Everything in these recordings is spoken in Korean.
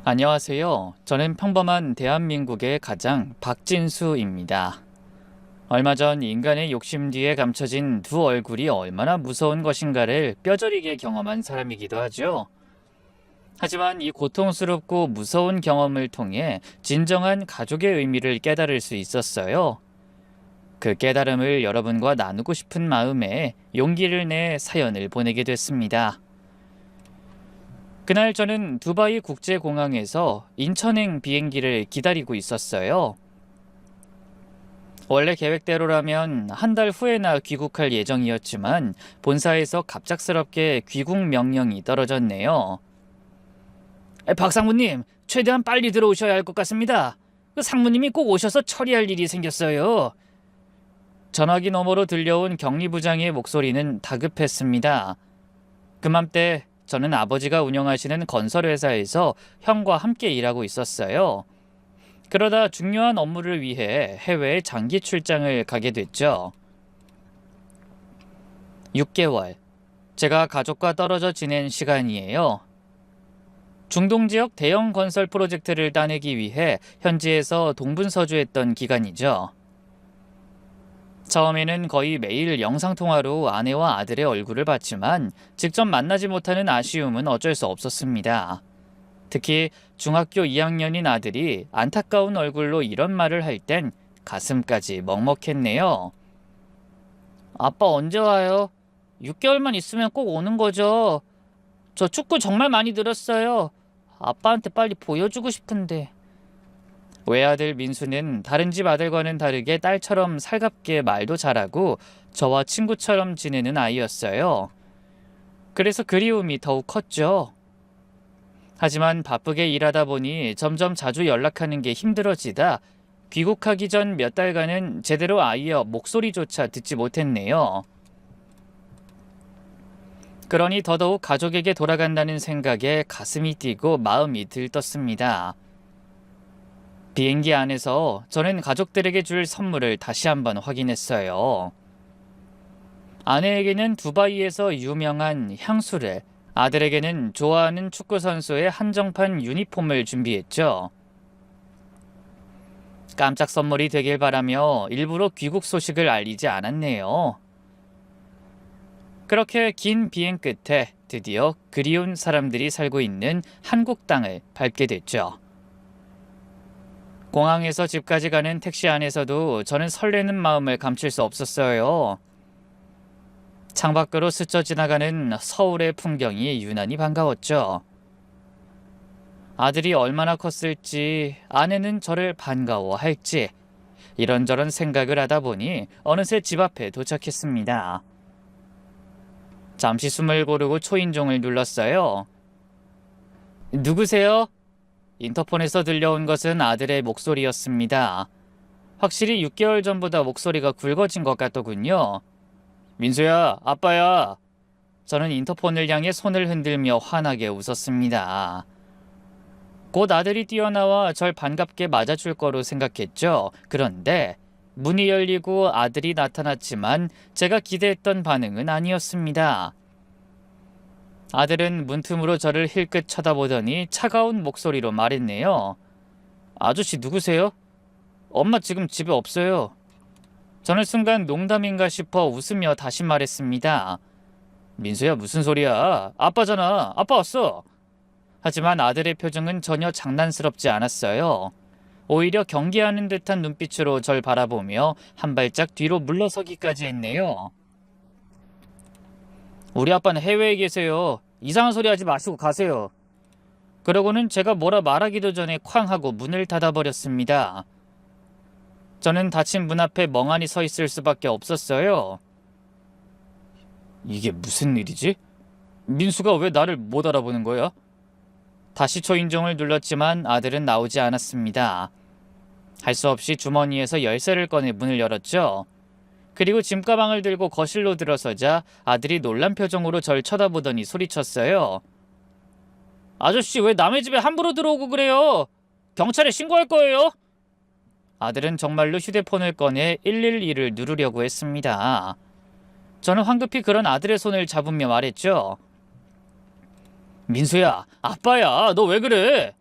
안녕하세요. 저는 평범한 대한민국의 가장 박진수입니다. 얼마 전 인간의 욕심 뒤에 감춰진 두 얼굴이 얼마나 무서운 것인가를 뼈저리게 경험한 사람이기도 하죠. 하지만 이 고통스럽고 무서운 경험을 통해 진정한 가족의 의미를 깨달을 수 있었어요. 그 깨달음을 여러분과 나누고 싶은 마음에 용기를 내 사연을 보내게 됐습니다. 그날 저는 두바이 국제공항에서 인천행 비행기를 기다리고 있었어요. 원래 계획대로라면 한 달 후에나 귀국할 예정이었지만 본사에서 갑작스럽게 귀국 명령이 떨어졌네요. 박상무님, 최대한 빨리 들어오셔야 할 것 같습니다. 상무님이 꼭 오셔서 처리할 일이 생겼어요. 전화기 너머로 들려온 격리부장의 목소리는 다급했습니다. 그맘때 저는 아버지가 운영하시는 건설회사에서 형과 함께 일하고 있었어요. 그러다 중요한 업무를 위해 해외에 장기 출장을 가게 됐죠. 6개월. 제가 가족과 떨어져 지낸 시간이에요. 중동 지역 대형 건설 프로젝트를 따내기 위해 현지에서 동분서주했던 기간이죠. 처음에는 거의 매일 영상통화로 아내와 아들의 얼굴을 봤지만 직접 만나지 못하는 아쉬움은 어쩔 수 없었습니다. 특히 중학교 2학년인 아들이 안타까운 얼굴로 이런 말을 할 땐 가슴까지 먹먹했네요. 아빠 언제 와요? 6개월만 있으면 꼭 오는 거죠. 저 축구 정말 많이 늘었어요. 아빠한테 빨리 보여주고 싶은데. 외아들 민수는 다른 집 아들과는 다르게 딸처럼 살갑게 말도 잘하고 저와 친구처럼 지내는 아이였어요. 그래서 그리움이 더욱 컸죠. 하지만 바쁘게 일하다 보니 점점 자주 연락하는 게 힘들어지다 귀국하기 전 몇 달간은 제대로 아이의 목소리조차 듣지 못했네요. 그러니 더더욱 가족에게 돌아간다는 생각에 가슴이 뛰고 마음이 들떴습니다. 비행기 안에서 저는 가족들에게 줄 선물을 다시 한번 확인했어요. 아내에게는 두바이에서 유명한 향수를, 아들에게는 좋아하는 축구선수의 한정판 유니폼을 준비했죠. 깜짝 선물이 되길 바라며 일부러 귀국 소식을 알리지 않았네요. 그렇게 긴 비행 끝에 드디어 그리운 사람들이 살고 있는 한국 땅을 밟게 됐죠. 공항에서 집까지 가는 택시 안에서도 저는 설레는 마음을 감출 수 없었어요. 창밖으로 스쳐 지나가는 서울의 풍경이 유난히 반가웠죠. 아들이 얼마나 컸을지, 아내는 저를 반가워할지 이런저런 생각을 하다 보니 어느새 집 앞에 도착했습니다. 잠시 숨을 고르고 초인종을 눌렀어요. 누구세요? 인터폰에서 들려온 것은 아들의 목소리였습니다. 확실히 6개월 전보다 목소리가 굵어진 것 같더군요. 민수야, 아빠야. 저는 인터폰을 향해 손을 흔들며 환하게 웃었습니다. 곧 아들이 뛰어나와 절 반갑게 맞아줄 거로 생각했죠. 그런데 문이 열리고 아들이 나타났지만 제가 기대했던 반응은 아니었습니다. 아들은 문틈으로 저를 힐끗 쳐다보더니 차가운 목소리로 말했네요. 아저씨 누구세요? 엄마 지금 집에 없어요. 저는 순간 농담인가 싶어 웃으며 다시 말했습니다. 민수야, 무슨 소리야? 아빠잖아. 아빠 왔어. 하지만 아들의 표정은 전혀 장난스럽지 않았어요. 오히려 경계하는 듯한 눈빛으로 절 바라보며 한 발짝 뒤로 물러서기까지 했네요. 우리 아빠는 해외에 계세요. 이상한 소리 하지 마시고 가세요. 그러고는 제가 뭐라 말하기도 전에 쾅 하고 문을 닫아버렸습니다. 저는 닫힌 문 앞에 멍하니 서 있을 수밖에 없었어요. 이게 무슨 일이지? 민수가 왜 나를 못 알아보는 거야? 다시 초인종을 눌렀지만 아들은 나오지 않았습니다. 할 수 없이 주머니에서 열쇠를 꺼내 문을 열었죠. 그리고 짐가방을 들고 거실로 들어서자 아들이 놀란 표정으로 절 쳐다보더니 소리쳤어요. 아저씨, 왜 남의 집에 함부로 들어오고 그래요? 경찰에 신고할 거예요? 아들은 정말로 휴대폰을 꺼내 112를 누르려고 했습니다. 저는 황급히 그런 아들의 손을 잡으며 말했죠. 민수야, 아빠야, 너 왜 그래?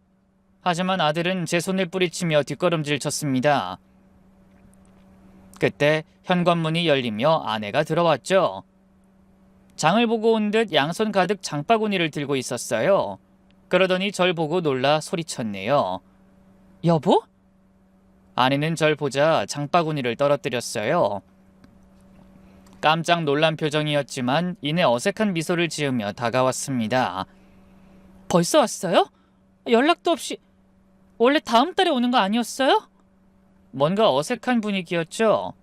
하지만 아들은 제 손을 뿌리치며 뒷걸음질 쳤습니다. 그때 현관문이 열리며 아내가 들어왔죠. 장을 보고 온 듯 양손 가득 장바구니를 들고 있었어요. 그러더니 절 보고 놀라 소리쳤네요. 여보? 아내는 절 보자 장바구니를 떨어뜨렸어요. 깜짝 놀란 표정이었지만 이내 어색한 미소를 지으며 다가왔습니다. 벌써 왔어요? 연락도 없이. 원래 다음 달에 오는 거 아니었어요? 뭔가 어색한 분위기였죠.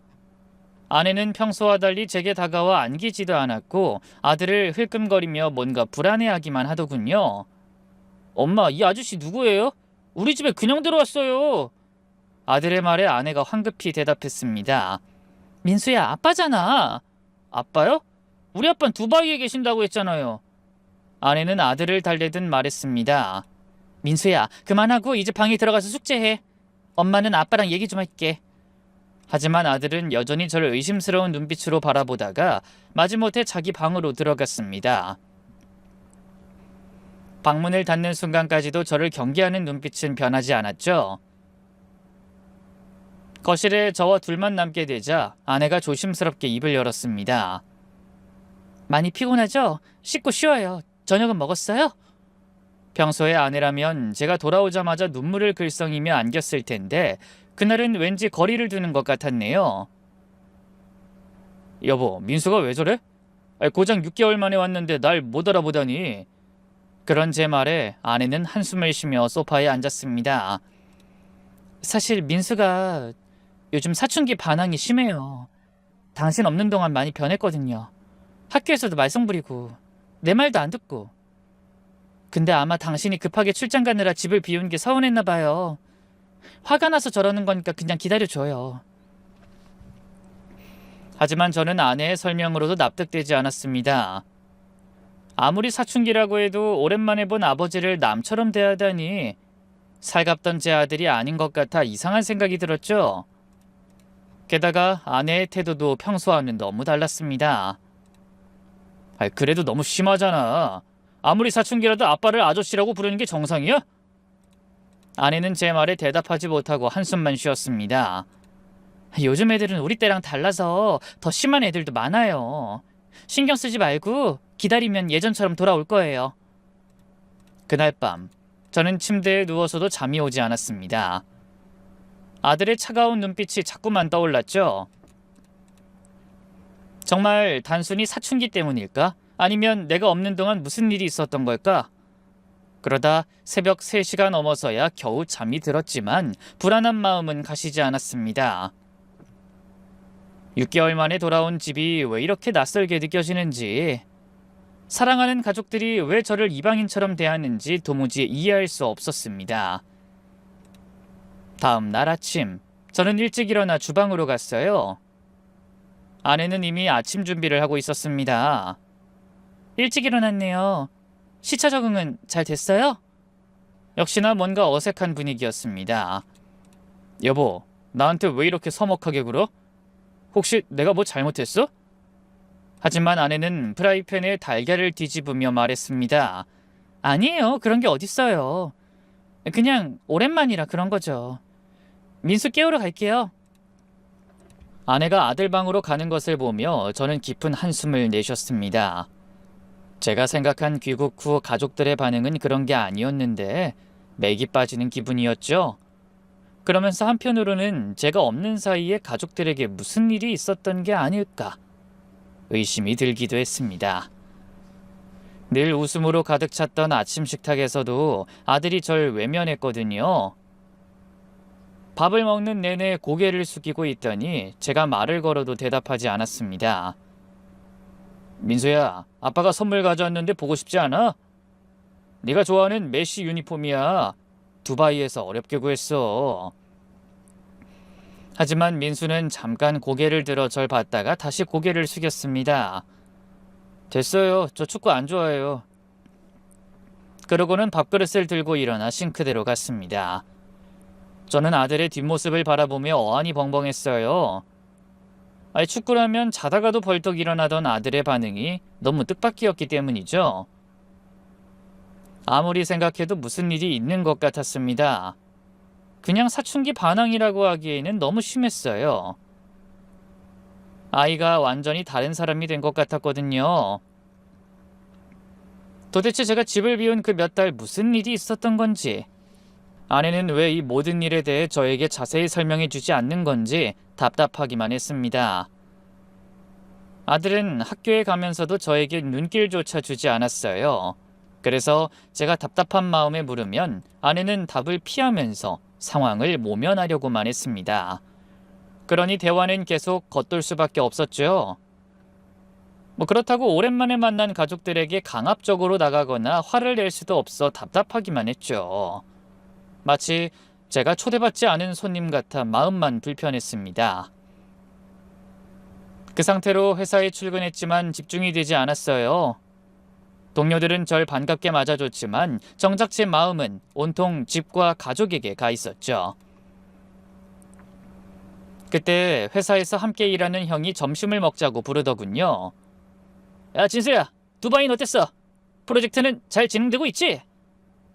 아내는 평소와 달리 제게 다가와 안기지도 않았고 아들을 흘끔거리며 뭔가 불안해하기만 하더군요. 엄마, 이 아저씨 누구예요? 우리 집에 그냥 들어왔어요. 아들의 말에 아내가 황급히 대답했습니다. 민수야, 아빠잖아. 아빠요? 우리 아빠는 두바이에 계신다고 했잖아요. 아내는 아들을 달래듯 말했습니다. 민수야, 그만하고 이제 방에 들어가서 숙제해. 엄마는 아빠랑 얘기 좀 할게. 하지만 아들은 여전히 저를 의심스러운 눈빛으로 바라보다가 마지못해 자기 방으로 들어갔습니다. 방문을 닫는 순간까지도 저를 경계하는 눈빛은 변하지 않았죠. 거실에 저와 둘만 남게 되자 아내가 조심스럽게 입을 열었습니다. 많이 피곤하죠? 씻고 쉬어요. 저녁은 먹었어요? 평소에 아내라면 제가 돌아오자마자 눈물을 글썽이며 안겼을 텐데 그날은 왠지 거리를 두는 것 같았네요. 여보, 민수가 왜 저래? 고작 6개월 만에 왔는데 날 못 알아보다니. 그런 제 말에 아내는 한숨을 쉬며 소파에 앉았습니다. 사실 민수가 요즘 사춘기 반항이 심해요. 당신 없는 동안 많이 변했거든요. 학교에서도 말썽 부리고 내 말도 안 듣고. 근데 아마 당신이 급하게 출장 가느라 집을 비운 게 서운했나 봐요. 화가 나서 저러는 거니까 그냥 기다려줘요. 하지만 저는 아내의 설명으로도 납득되지 않았습니다. 아무리 사춘기라고 해도 오랜만에 본 아버지를 남처럼 대하다니 살갑던 제 아들이 아닌 것 같아 이상한 생각이 들었죠. 게다가 아내의 태도도 평소와는 너무 달랐습니다. 그래도 너무 심하잖아. 아무리 사춘기라도 아빠를 아저씨라고 부르는 게 정상이야? 아내는 제 말에 대답하지 못하고 한숨만 쉬었습니다. 요즘 애들은 우리 때랑 달라서 더 심한 애들도 많아요. 신경 쓰지 말고 기다리면 예전처럼 돌아올 거예요. 그날 밤 저는 침대에 누워서도 잠이 오지 않았습니다. 아들의 차가운 눈빛이 자꾸만 떠올랐죠. 정말 단순히 사춘기 때문일까? 아니면 내가 없는 동안 무슨 일이 있었던 걸까? 그러다 새벽 3시가 넘어서야 겨우 잠이 들었지만 불안한 마음은 가시지 않았습니다. 6개월 만에 돌아온 집이 왜 이렇게 낯설게 느껴지는지, 사랑하는 가족들이 왜 저를 이방인처럼 대하는지 도무지 이해할 수 없었습니다. 다음 날 아침, 저는 일찍 일어나 주방으로 갔어요. 아내는 이미 아침 준비를 하고 있었습니다. 일찍 일어났네요. 시차 적응은 잘 됐어요? 역시나 뭔가 어색한 분위기였습니다. 여보, 나한테 왜 이렇게 서먹하게 굴어? 혹시 내가 뭐 잘못했어? 하지만 아내는 프라이팬에 달걀을 뒤집으며 말했습니다. 아니에요. 그런 게 어딨어요. 그냥 오랜만이라 그런 거죠. 민수 깨우러 갈게요. 아내가 아들 방으로 가는 것을 보며 저는 깊은 한숨을 내쉬었습니다. 제가 생각한 귀국 후 가족들의 반응은 그런 게 아니었는데 맥이 빠지는 기분이었죠. 그러면서 한편으로는 제가 없는 사이에 가족들에게 무슨 일이 있었던 게 아닐까 의심이 들기도 했습니다. 늘 웃음으로 가득 찼던 아침 식탁에서도 아들이 절 외면했거든요. 밥을 먹는 내내 고개를 숙이고 있더니 제가 말을 걸어도 대답하지 않았습니다. 민수야, 아빠가 선물 가져왔는데 보고 싶지 않아? 네가 좋아하는 메시 유니폼이야. 두바이에서 어렵게 구했어. 하지만 민수는 잠깐 고개를 들어 절 봤다가 다시 고개를 숙였습니다. 됐어요. 저 축구 안 좋아해요. 그러고는 밥그릇을 들고 일어나 싱크대로 갔습니다. 저는 아들의 뒷모습을 바라보며 어안이 벙벙했어요. 축구라면 자다가도 벌떡 일어나던 아들의 반응이 너무 뜻밖이었기 때문이죠. 아무리 생각해도 무슨 일이 있는 것 같았습니다. 그냥 사춘기 반항이라고 하기에는 너무 심했어요. 아이가 완전히 다른 사람이 된 것 같았거든요. 도대체 제가 집을 비운 그 몇 달 무슨 일이 있었던 건지, 아내는 왜 이 모든 일에 대해 저에게 자세히 설명해 주지 않는 건지 답답하기만 했습니다. 아들은 학교에 가면서도 저에게 눈길조차 주지 않았어요. 그래서 제가 답답한 마음에 물으면 아내는 답을 피하면서 상황을 모면하려고만 했습니다. 그러니 대화는 계속 겉돌 수밖에 없었죠. 그렇다고 오랜만에 만난 가족들에게 강압적으로 나가거나 화를 낼 수도 없어 답답하기만 했죠. 마치 제가 초대받지 않은 손님 같아 마음만 불편했습니다. 그 상태로 회사에 출근했지만 집중이 되지 않았어요. 동료들은 절 반갑게 맞아줬지만 정작 제 마음은 온통 집과 가족에게 가 있었죠. 그때 회사에서 함께 일하는 형이 점심을 먹자고 부르더군요. 야, 진수야, 두바이는 어땠어? 프로젝트는 잘 진행되고 있지?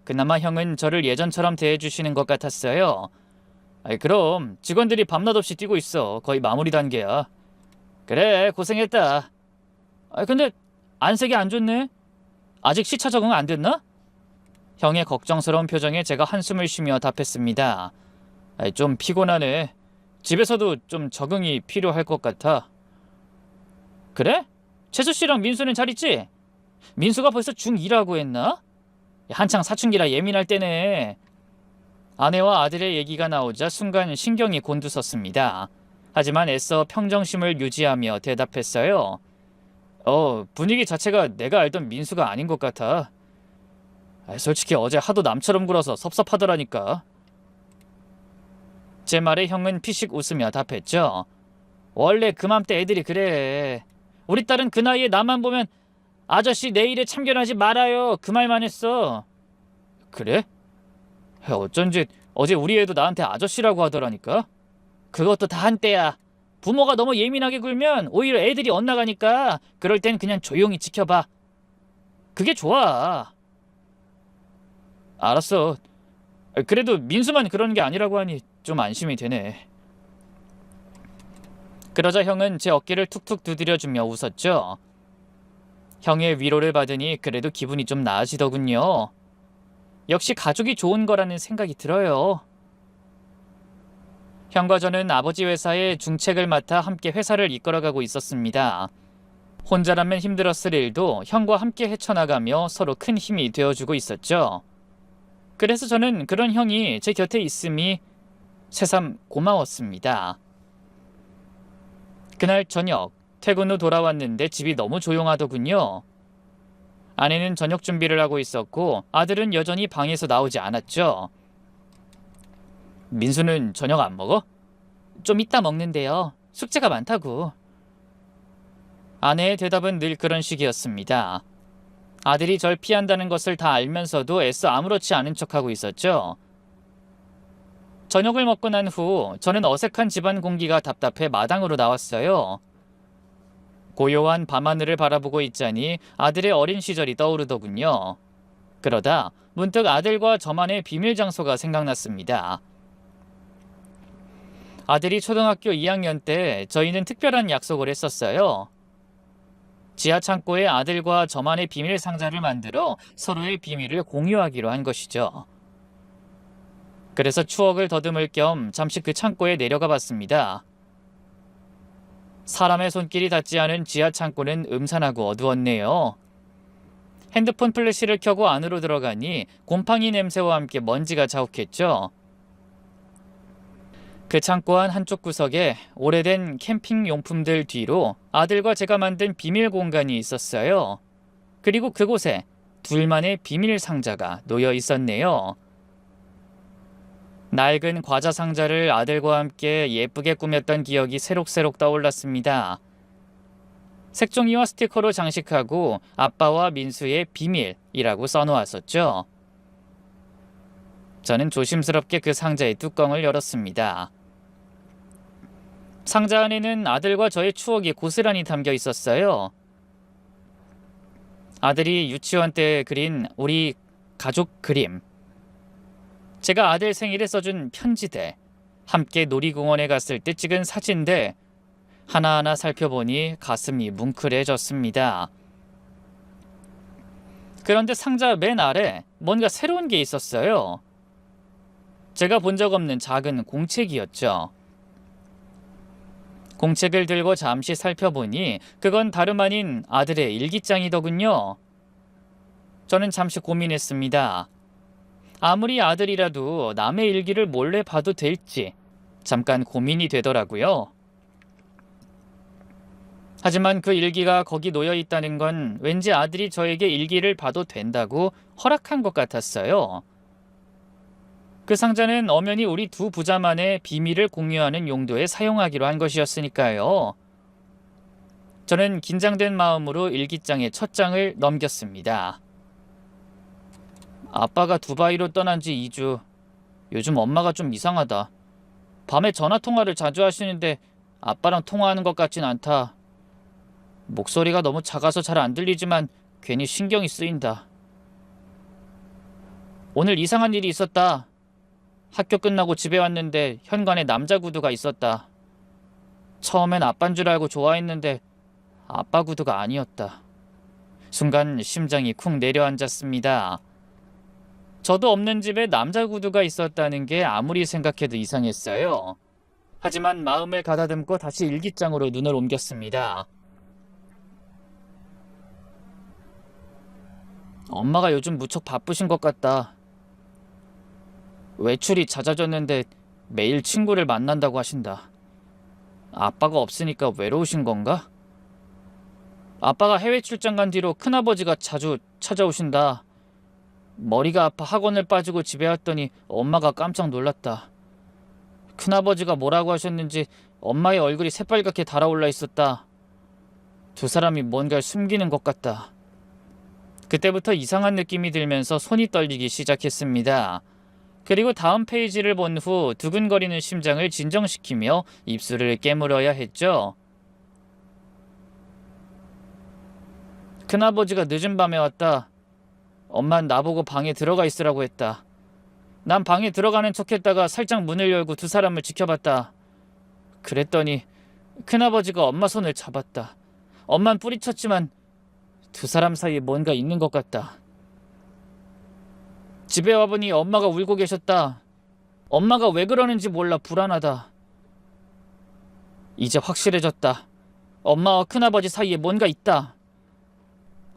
그나마 형은 저를 예전처럼 대해주시는 것 같았어요. 그럼 직원들이 밤낮 없이 뛰고 있어. 거의 마무리 단계야. 그래, 고생했다. 근데 안색이 안 좋네? 아직 시차 적응 안 됐나? 형의 걱정스러운 표정에 제가 한숨을 쉬며 답했습니다. 좀 피곤하네. 집에서도 좀 적응이 필요할 것 같아. 그래? 채수 씨랑 민수는 잘 있지? 민수가 벌써 중2라고 했나? 한창 사춘기라 예민할 때네. 아내와 아들의 얘기가 나오자 순간 신경이 곤두섰습니다. 하지만 애써 평정심을 유지하며 대답했어요. 분위기 자체가 내가 알던 민수가 아닌 것 같아. 솔직히 어제 하도 남처럼 굴어서 섭섭하더라니까. 제 말에 형은 피식 웃으며 답했죠. 원래 그맘때 애들이 그래. 우리 딸은 그 나이에 나만 보면 아저씨 내 일에 참견하지 말아요. 그 말만 했어. 그래? 어쩐지 어제 우리 애도 나한테 아저씨라고 하더라니까. 그것도 다 한때야. 부모가 너무 예민하게 굴면 오히려 애들이 엇나가니까 그럴 땐 그냥 조용히 지켜봐. 그게 좋아. 알았어. 그래도 민수만 그러는 게 아니라고 하니 좀 안심이 되네. 그러자 형은 제 어깨를 툭툭 두드려주며 웃었죠. 형의 위로를 받으니 그래도 기분이 좀 나아지더군요. 역시 가족이 좋은 거라는 생각이 들어요. 형과 저는 아버지 회사의 중책을 맡아 함께 회사를 이끌어가고 있었습니다. 혼자라면 힘들었을 일도 형과 함께 헤쳐나가며 서로 큰 힘이 되어주고 있었죠. 그래서 저는 그런 형이 제 곁에 있음이 새삼 고마웠습니다. 그날 저녁, 퇴근 후 돌아왔는데 집이 너무 조용하더군요. 아내는 저녁 준비를 하고 있었고 아들은 여전히 방에서 나오지 않았죠. 민수는 저녁 안 먹어? 좀 이따 먹는데요. 숙제가 많다고. 아내의 대답은 늘 그런 식이었습니다. 아들이 절 피한다는 것을 다 알면서도 애써 아무렇지 않은 척하고 있었죠. 저녁을 먹고 난 후 저는 어색한 집안 공기가 답답해 마당으로 나왔어요. 고요한 밤하늘을 바라보고 있자니 아들의 어린 시절이 떠오르더군요. 그러다 문득 아들과 저만의 비밀 장소가 생각났습니다. 아들이 초등학교 2학년 때 저희는 특별한 약속을 했었어요. 지하 창고에 아들과 저만의 비밀 상자를 만들어 서로의 비밀을 공유하기로 한 것이죠. 그래서 추억을 더듬을 겸 잠시 그 창고에 내려가 봤습니다. 사람의 손길이 닿지 않은 지하 창고는 음산하고 어두웠네요. 핸드폰 플래시를 켜고 안으로 들어가니 곰팡이 냄새와 함께 먼지가 자욱했죠. 그 창고 안 한쪽 구석에 오래된 캠핑 용품들 뒤로 아들과 제가 만든 비밀 공간이 있었어요. 그리고 그곳에 둘만의 비밀 상자가 놓여 있었네요. 낡은 과자 상자를 아들과 함께 예쁘게 꾸몄던 기억이 새록새록 떠올랐습니다. 색종이와 스티커로 장식하고 아빠와 민수의 비밀이라고 써놓았었죠. 저는 조심스럽게 그 상자의 뚜껑을 열었습니다. 상자 안에는 아들과 저의 추억이 고스란히 담겨 있었어요. 아들이 유치원 때 그린 우리 가족 그림, 제가 아들 생일에 써준 편지들, 함께 놀이공원에 갔을 때 찍은 사진들, 하나하나 살펴보니 가슴이 뭉클해졌습니다. 그런데 상자 맨 아래 뭔가 새로운 게 있었어요. 제가 본 적 없는 작은 공책이었죠. 공책을 들고 잠시 살펴보니 그건 다름 아닌 아들의 일기장이더군요. 저는 잠시 고민했습니다. 아무리 아들이라도 남의 일기를 몰래 봐도 될지 잠깐 고민이 되더라고요. 하지만 그 일기가 거기 놓여 있다는 건 왠지 아들이 저에게 일기를 봐도 된다고 허락한 것 같았어요. 그 상자는 엄연히 우리 두 부자만의 비밀을 공유하는 용도에 사용하기로 한 것이었으니까요. 저는 긴장된 마음으로 일기장의 첫 장을 넘겼습니다. 아빠가 두바이로 떠난 지 2주. 요즘 엄마가 좀 이상하다. 밤에 전화통화를 자주 하시는데 아빠랑 통화하는 것 같진 않다. 목소리가 너무 작아서 잘 안 들리지만 괜히 신경이 쓰인다. 오늘 이상한 일이 있었다. 학교 끝나고 집에 왔는데 현관에 남자 구두가 있었다. 처음엔 아빠인 줄 알고 좋아했는데 아빠 구두가 아니었다. 순간 심장이 쿵 내려앉았습니다. 저도 없는 집에 남자 구두가 있었다는 게 아무리 생각해도 이상했어요. 하지만 마음을 가다듬고 다시 일기장으로 눈을 옮겼습니다. 엄마가 요즘 무척 바쁘신 것 같다. 외출이 잦아졌는데 매일 친구를 만난다고 하신다. 아빠가 없으니까 외로우신 건가? 아빠가 해외 출장 간 뒤로 큰아버지가 자주 찾아오신다. 머리가 아파 학원을 빠지고 집에 왔더니 엄마가 깜짝 놀랐다. 큰아버지가 뭐라고 하셨는지 엄마의 얼굴이 새빨갛게 달아올라 있었다. 두 사람이 뭔가를 숨기는 것 같다. 그때부터 이상한 느낌이 들면서 손이 떨리기 시작했습니다. 그리고 다음 페이지를 본 후 두근거리는 심장을 진정시키며 입술을 깨물어야 했죠. 큰아버지가 늦은 밤에 왔다. 엄만 나보고 방에 들어가 있으라고 했다. 난 방에 들어가는 척했다가 살짝 문을 열고 두 사람을 지켜봤다. 그랬더니 큰아버지가 엄마 손을 잡았다. 엄만 뿌리쳤지만 두 사람 사이에 뭔가 있는 것 같다. 집에 와보니 엄마가 울고 계셨다. 엄마가 왜 그러는지 몰라 불안하다. 이제 확실해졌다. 엄마와 큰아버지 사이에 뭔가 있다.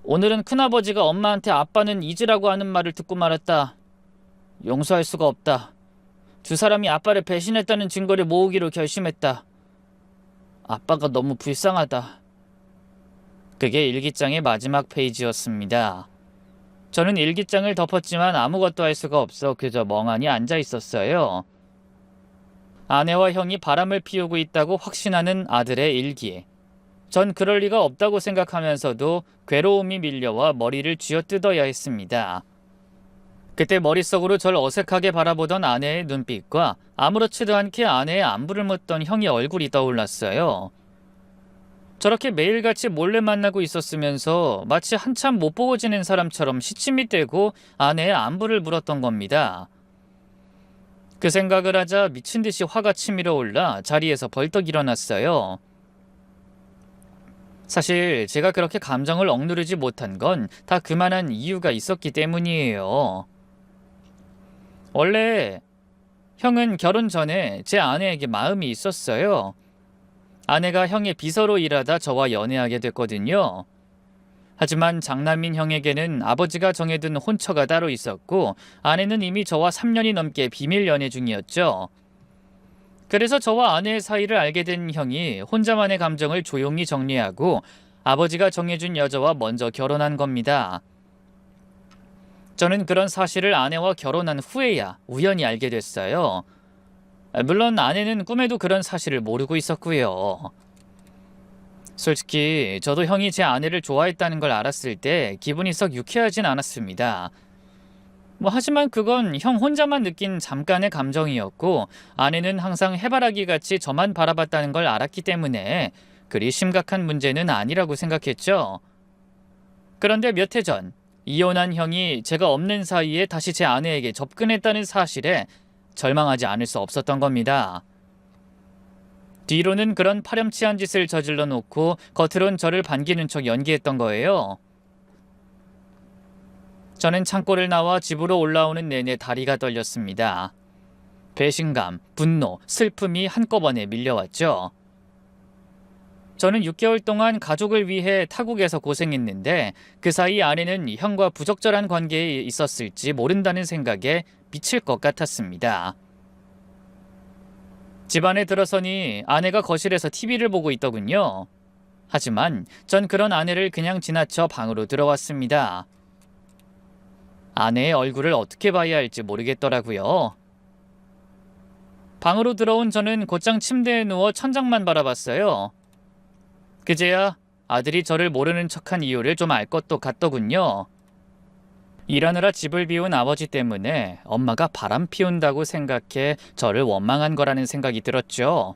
오늘은 큰아버지가 엄마한테 아빠는 잊으라고 하는 말을 듣고 말았다. 용서할 수가 없다. 두 사람이 아빠를 배신했다는 증거를 모으기로 결심했다. 아빠가 너무 불쌍하다. 그게 일기장의 마지막 페이지였습니다. 저는 일기장을 덮었지만 아무것도 할 수가 없어 그저 멍하니 앉아 있었어요. 아내와 형이 바람을 피우고 있다고 확신하는 아들의 일기. 전 그럴 리가 없다고 생각하면서도 괴로움이 밀려와 머리를 쥐어뜯어야 했습니다. 그때 머릿속으로 절 어색하게 바라보던 아내의 눈빛과 아무렇지도 않게 아내의 안부를 묻던 형의 얼굴이 떠올랐어요. 저렇게 매일같이 몰래 만나고 있었으면서 마치 한참 못 보고 지낸 사람처럼 시침이 떼고 아내의 안부를 물었던 겁니다. 그 생각을 하자 미친 듯이 화가 치밀어 올라 자리에서 벌떡 일어났어요. 사실 제가 그렇게 감정을 억누르지 못한 건 다 그만한 이유가 있었기 때문이에요. 원래 형은 결혼 전에 제 아내에게 마음이 있었어요. 아내가 형의 비서로 일하다 저와 연애하게 됐거든요. 하지만 장남인 형에게는 아버지가 정해둔 혼처가 따로 있었고 아내는 이미 저와 3년이 넘게 비밀 연애 중이었죠. 그래서 저와 아내의 사이를 알게 된 형이 혼자만의 감정을 조용히 정리하고 아버지가 정해준 여자와 먼저 결혼한 겁니다. 저는 그런 사실을 아내와 결혼한 후에야 우연히 알게 됐어요. 물론 아내는 꿈에도 그런 사실을 모르고 있었고요. 솔직히 저도 형이 제 아내를 좋아했다는 걸 알았을 때 기분이 썩 유쾌하진 않았습니다. 하지만 그건 형 혼자만 느낀 잠깐의 감정이었고 아내는 항상 해바라기 같이 저만 바라봤다는 걸 알았기 때문에 그리 심각한 문제는 아니라고 생각했죠. 그런데 몇 해 전 이혼한 형이 제가 없는 사이에 다시 제 아내에게 접근했다는 사실에 절망하지 않을 수 없었던 겁니다. 뒤로는 그런 파렴치한 짓을 저질러 놓고 겉으론 저를 반기는 척 연기했던 거예요. 저는 창고를 나와 집으로 올라오는 내내 다리가 떨렸습니다. 배신감, 분노, 슬픔이 한꺼번에 밀려왔죠. 저는 6개월 동안 가족을 위해 타국에서 고생했는데 그 사이 아내는 형과 부적절한 관계에 있었을지 모른다는 생각에 미칠 것 같았습니다. 집안에 들어서니 아내가 거실에서 TV를 보고 있더군요. 하지만 전 그런 아내를 그냥 지나쳐 방으로 들어왔습니다. 아내의 얼굴을 어떻게 봐야 할지 모르겠더라고요. 방으로 들어온 저는 곧장 침대에 누워 천장만 바라봤어요. 그제야 아들이 저를 모르는 척한 이유를 좀 알 것도 같더군요. 일하느라 집을 비운 아버지 때문에 엄마가 바람 피운다고 생각해 저를 원망한 거라는 생각이 들었죠.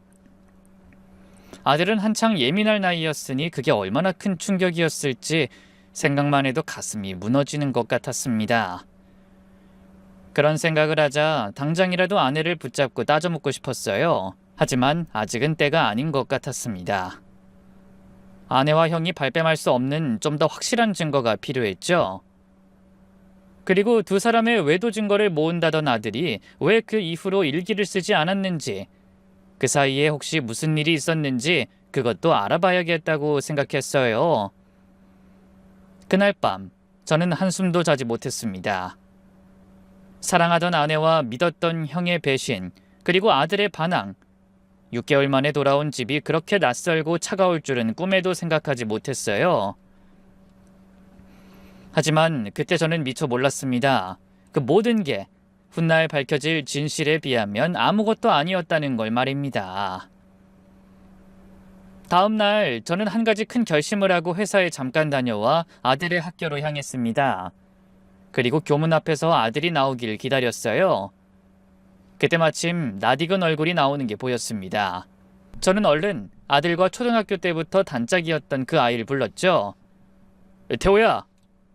아들은 한창 예민할 나이였으니 그게 얼마나 큰 충격이었을지 생각만 해도 가슴이 무너지는 것 같았습니다. 그런 생각을 하자 당장이라도 아내를 붙잡고 따져묻고 싶었어요. 하지만 아직은 때가 아닌 것 같았습니다. 아내와 형이 발뺌할 수 없는 좀 더 확실한 증거가 필요했죠. 그리고 두 사람의 외도 증거를 모은다던 아들이 왜 그 이후로 일기를 쓰지 않았는지, 그 사이에 혹시 무슨 일이 있었는지 그것도 알아봐야겠다고 생각했어요. 그날 밤 저는 한숨도 자지 못했습니다. 사랑하던 아내와 믿었던 형의 배신, 그리고 아들의 반항, 6개월 만에 돌아온 집이 그렇게 낯설고 차가울 줄은 꿈에도 생각하지 못했어요. 하지만 그때 저는 미처 몰랐습니다. 그 모든 게 훗날 밝혀질 진실에 비하면 아무것도 아니었다는 걸 말입니다. 다음 날 저는 한 가지 큰 결심을 하고 회사에 잠깐 다녀와 아들의 학교로 향했습니다. 그리고 교문 앞에서 아들이 나오길 기다렸어요. 그때 마침 낯익은 얼굴이 나오는 게 보였습니다. 저는 얼른 아들과 초등학교 때부터 단짝이었던 그 아이를 불렀죠. 태호야!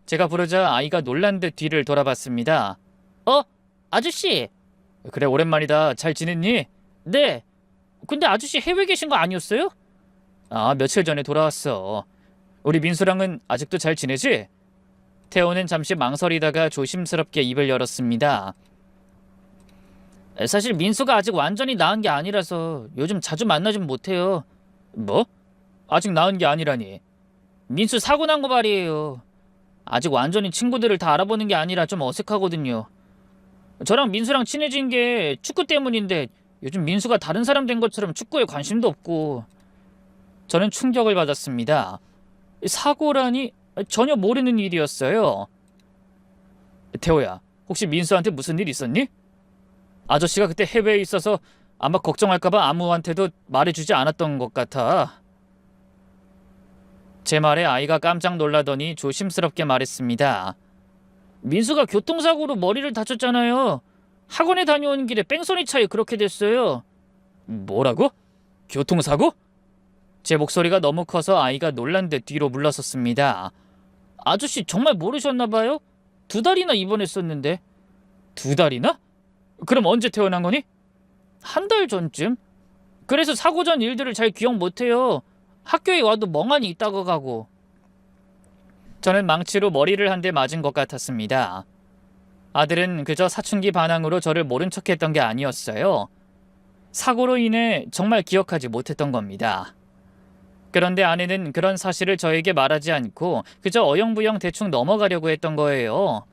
제가 부르자 아이가 놀란 듯 뒤를 돌아봤습니다. 아저씨! 그래, 오랜만이다. 잘 지냈니? 네. 근데 아저씨 해외 계신 거 아니었어요? 아, 며칠 전에 돌아왔어. 우리 민수랑은 아직도 잘 지내지? 태호는 잠시 망설이다가 조심스럽게 입을 열었습니다. 사실 민수가 아직 완전히 나은 게 아니라서 요즘 자주 만나진 못해요. 뭐? 아직 나은 게 아니라니. 민수 사고 난 거 말이에요. 아직 완전히 친구들을 다 알아보는 게 아니라 좀 어색하거든요. 저랑 민수랑 친해진 게 축구 때문인데 요즘 민수가 다른 사람 된 것처럼 축구에 관심도 없고. 저는 충격을 받았습니다. 사고라니? 전혀 모르는 일이었어요. 태호야, 혹시 민수한테 무슨 일 있었니? 아저씨가 그때 해외에 있어서 아마 걱정할까봐 아무한테도 말해주지 않았던 것 같아. 제 말에 아이가 깜짝 놀라더니 조심스럽게 말했습니다. 민수가 교통사고로 머리를 다쳤잖아요. 학원에 다녀오는 길에 뺑소니 차에 그렇게 됐어요. 뭐라고? 교통사고? 제 목소리가 너무 커서 아이가 놀란 듯 뒤로 물러섰습니다. 아저씨 정말 모르셨나봐요? 2달이나 입원했었는데. 2달이나? 그럼 언제 태어난 거니? 1달 전쯤? 그래서 사고 전 일들을 잘 기억 못해요. 학교에 와도 멍하니 있다가 가고. 저는 망치로 머리를 한 대 맞은 것 같았습니다. 아들은 그저 사춘기 반항으로 저를 모른 척했던 게 아니었어요. 사고로 인해 정말 기억하지 못했던 겁니다. 그런데 아내는 그런 사실을 저에게 말하지 않고 그저 어영부영 대충 넘어가려고 했던 거예요.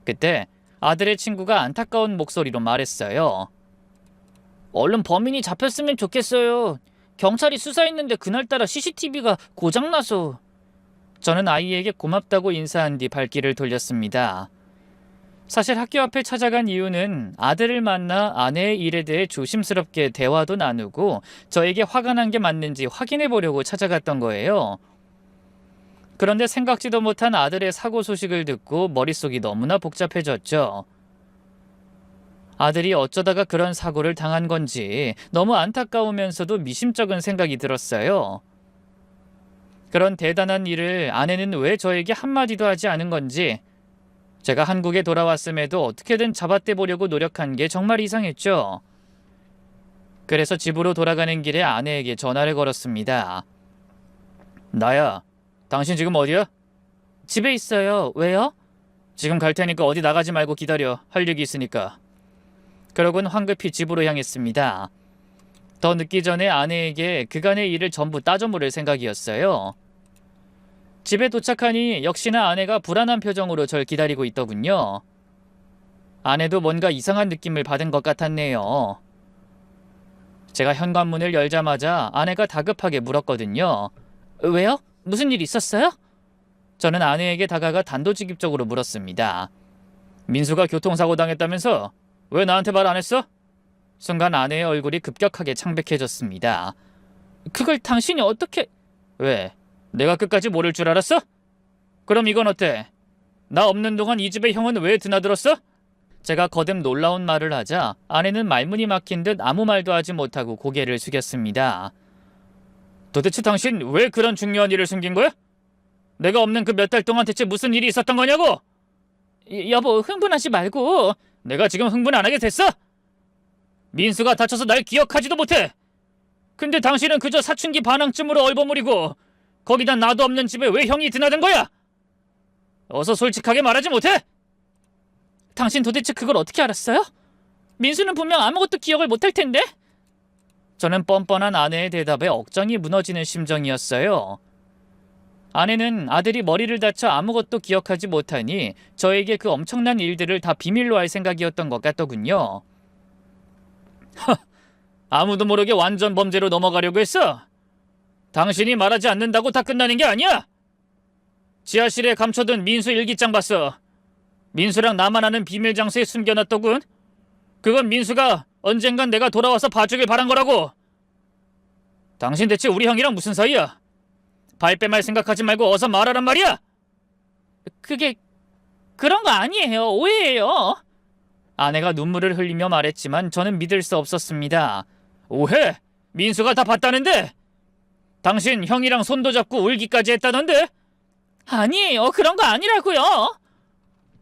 그때 아들의 친구가 안타까운 목소리로 말했어요. 얼른 범인이 잡혔으면 좋겠어요. 경찰이 수사했는데 그날따라 CCTV가 고장나서. 저는 아이에게 고맙다고 인사한 뒤 발길을 돌렸습니다. 사실 학교 앞에 찾아간 이유는 아들을 만나 아내의 일에 대해 조심스럽게 대화도 나누고 저에게 화가 난 게 맞는지 확인해 보려고 찾아갔던 거예요. 그런데 생각지도 못한 아들의 사고 소식을 듣고 머릿속이 너무나 복잡해졌죠. 아들이 어쩌다가 그런 사고를 당한 건지 너무 안타까우면서도 미심쩍은 생각이 들었어요. 그런 대단한 일을 아내는 왜 저에게 한마디도 하지 않은 건지 제가 한국에 돌아왔음에도 어떻게든 잡아떼 보려고 노력한 게 정말 이상했죠. 그래서 집으로 돌아가는 길에 아내에게 전화를 걸었습니다. 나야, 당신 지금 어디야? 집에 있어요. 왜요? 지금 갈 테니까 어디 나가지 말고 기다려. 할 얘기 있으니까. 그러곤 황급히 집으로 향했습니다. 더 늦기 전에 아내에게 그간의 일을 전부 따져 물을 생각이었어요. 집에 도착하니 역시나 아내가 불안한 표정으로 절 기다리고 있더군요. 아내도 뭔가 이상한 느낌을 받은 것 같았네요. 제가 현관문을 열자마자 아내가 다급하게 물었거든요. 왜요? 무슨 일 있었어요? 저는 아내에게 다가가 단도직입적으로 물었습니다. 민수가 교통사고 당했다면서? 왜 나한테 말 안 했어? 순간 아내의 얼굴이 급격하게 창백해졌습니다. 그걸 당신이 어떻게... 왜? 내가 끝까지 모를 줄 알았어? 그럼 이건 어때? 나 없는 동안 이 집에 형은 왜 드나들었어? 제가 거듭 놀라운 말을 하자 아내는 말문이 막힌 듯 아무 말도 하지 못하고 고개를 숙였습니다. 도대체 당신 왜 그런 중요한 일을 숨긴 거야? 내가 없는 그 몇 달 동안 대체 무슨 일이 있었던 거냐고? 여보, 흥분하지 말고. 내가 지금 흥분 안 하게 됐어? 민수가 다쳐서 날 기억하지도 못해. 근데 당신은 그저 사춘기 반항쯤으로 얼버무리고 거기다 나도 없는 집에 왜 형이 드나든 거야? 어서 솔직하게 말하지 못해? 당신 도대체 그걸 어떻게 알았어요? 민수는 분명 아무것도 기억을 못할 텐데? 저는 뻔뻔한 아내의 대답에 억장이 무너지는 심정이었어요. 아내는 아들이 머리를 다쳐 아무것도 기억하지 못하니 저에게 그 엄청난 일들을 다 비밀로 할 생각이었던 것 같더군요. 아무도 모르게 완전 범죄로 넘어가려고 했어? 당신이 말하지 않는다고 다 끝나는 게 아니야. 지하실에 감춰둔 민수 일기장 봤어. 민수랑 나만 아는 비밀 장소에 숨겨놨더군. 그건 민수가 언젠간 내가 돌아와서 봐주길 바란 거라고. 당신 대체 우리 형이랑 무슨 사이야? 발뺌할 생각하지 말고 어서 말하란 말이야. 그게 그런 거 아니에요. 오해예요. 아내가 눈물을 흘리며 말했지만 저는 믿을 수 없었습니다. 오해? 민수가 다 봤다는데? 당신 형이랑 손도 잡고 울기까지 했다던데? 아니에요. 그런 거 아니라고요.